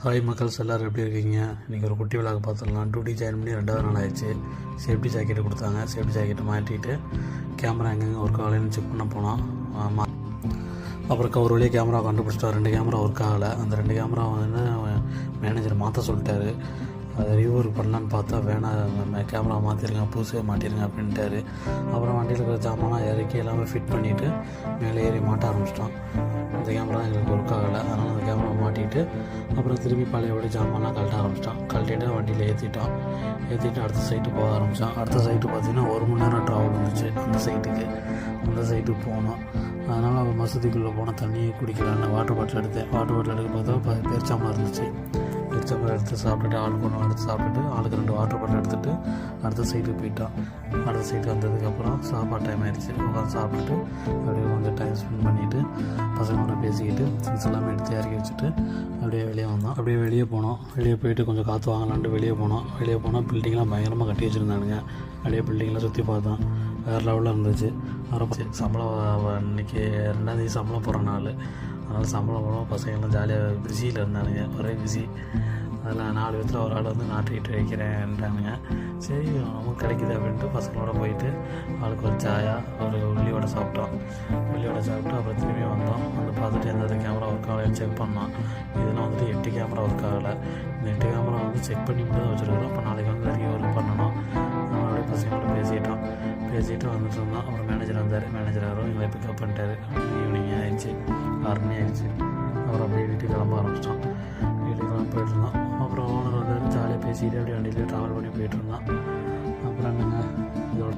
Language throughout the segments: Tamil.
ஹாய் மக்கள்ஸ், எல்லோரும் எப்படி இருக்கீங்க? இன்றைக்கி ஒரு குட்டி விழாக்கு பார்த்துடலாம். டியூட்டி ஜாயின் பண்ணி 2வது நாள் ஆயிடுச்சு. சேஃப்டி ஜாக்கெட்டு கொடுத்தாங்க. சேஃப்டி ஜாக்கெட்டை மாட்டிட்டு கேமரா எங்கெங்கே ஒர்க் ஆகலைன்னு செக் பண்ண போனோம். அப்புறம் ஒரு வழியாக கேமரா கண்டுபிடிச்சிட்டோம். 2 கேமரா ஒர்க் ஆகலை. அந்த 2 கேமரா வந்து மேனேஜர் மாற்ற சொல்லிட்டாரு. அதை ரிவ்யூ பண்ணலான்னு பார்த்தா வேணாம், கேமரா மாற்றிருங்க, புதுசே மாட்டிருங்க அப்படின்ட்டாரு. அப்புறம் வண்டியில் இருக்கிற ஜாமான்லாம் இறக்கி எல்லாமே ஃபிட் பண்ணிவிட்டு மேலே ஏறி மாட்ட ஆரம்பிச்சிட்டோம். அந்த கேமரா தான் எங்களுக்கு ஒர்க் ஆகலை. அதனால் அந்த கேமரா மாட்டிட்டு அப்புறம் திரும்பி பழையபடி ஜாமான்லாம் கழட்ட ஆரம்பிச்சிட்டோம். கழட்டிட்டு வண்டியில் ஏற்றிட்டு அடுத்த சைட்டு போக ஆரம்பித்தோம். அடுத்த சைட்டு பார்த்திங்கன்னா 1 மணி நேரம் ட்ராவல் இருந்துச்சு. அந்த சைட்டுக்கு போனோம். அதனால் அவன் மசூதிக்குள்ளே போனால் தண்ணியை குடிக்கலான்னு வாட்டர் பாட்டில் எடுத்தேன். வாட்டர் பாட்டில் எடுக்க பார்த்தா பேரிச்சாம்பழம் இருந்துச்சு. பேரிச்சாம்பழம் எடுத்து சாப்பிட்டுட்டு ஆளுக்கு 1 எடுத்து சாப்பிட்டுட்டு ஆளுக்கு 2 வாட்டர் பாட்டில் எடுத்துகிட்டு அடுத்த சைட்டுக்கு போயிட்டோம். அடுத்த சைட்டு வந்ததுக்கப்புறம் சாப்பாடு டைம் ஆகிடுச்சு. உட்காந்து சாப்பிட்டுட்டு அப்படியே கொஞ்சம் டைம் ஸ்பெண்ட் பண்ணிவிட்டு பசங்களோட பேசிக்கிட்டு திங்ஸ் எல்லாமே எடுத்து இறக்கி வச்சுட்டு அப்படியே வெளியே வந்தோம். அப்படியே வெளியே போனோம். வெளியே போயிட்டு கொஞ்சம் காற்று வாங்கலான்ட்டு வெளியே போனால் பில்டிங்லாம் பயங்கரமாக கட்டி வச்சுருந்தானுங்க. அப்படியே பில்டிங்லாம் சுற்றி பார்த்தோம். வேறு லெவலில் இருந்துச்சு. சம்பளம் இன்றைக்கி 2ஆம் தேதி சம்பளம் போடுற நாள். அதனால் சம்பளம் போடுவோம். பசங்கள்லாம் ஜாலியாக பிஸியில் இருந்தானுங்க, ஒரே பிஸி. அதில் 4 பேர்த்தில் ஒரு ஆள் வந்து நாட்டிக்கிட்டு வைக்கிறேன்ட்டானுங்க. சரி நமக்கு கிடைக்கிது அப்படின்ட்டு பசங்களோட போயிட்டு ஆளுக்கு ஒரு சாயா ஒரு உள்ளியோட சாப்பிட்டோம். அப்புறம் திரும்பி வந்தோம். வந்து பார்த்துட்டு எந்த கேமரா ஒர்க் ஆகலைன்னு செக் பண்ணோம். இதில் வந்துட்டு 8 கேமரா ஒர்க் ஆகலை. இந்த 8 கேமரா வந்து செக் பண்ணி மட்டும் தான் வச்சுருக்கிறோம். இப்போ நாளைக்கு வந்து ரிவ்யூ பண்ணணும். அப்படியே பசங்களோட பேசிட்டு வந்துட்டு இருந்தோம். அப்புறம் மேனேஜர் வந்தார். மேனேஜர் யாரும் எங்களை பிக்கப் பண்ணிட்டாரு. ஈவினிங் ஆயிடுச்சு, 6 மணி ஆயிடுச்சு. அப்புறம் அப்படியே வீட்டுக்கு கிளம்ப ஆரம்பிச்சிட்டோம். போயிட்டு இருந்தோம். அப்புறம் ஓனர் வந்து ஜாலியாக பேசிட்டு அப்படியே வண்டியில் ட்ராவல் பண்ணி போயிட்டு இருந்தோம். அப்புறம் என்னங்க இதோட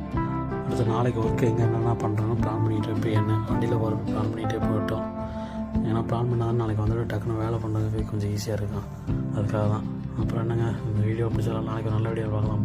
அடுத்த நாளைக்கு ஒர்க்கு என்னென்ன பண்ணுறோன்னு பிளான் பண்ணிகிட்டு இப்போ வண்டியில் போகிறப்ப பிளான் பண்ணிகிட்டே போயிட்டோம். ஏன்னா பிளான் பண்ணாதான் நாளைக்கு வந்துட்டு டக்குன்னு வேலை பண்ணுறதுக்கு கொஞ்சம் ஈஸியாக இருக்கும். அதுக்காக தான். அப்புறம் என்னங்க இந்த வீடியோ பிடிச்சாலும் நாளைக்கு நல்ல வீடியோ பார்க்கலாம்.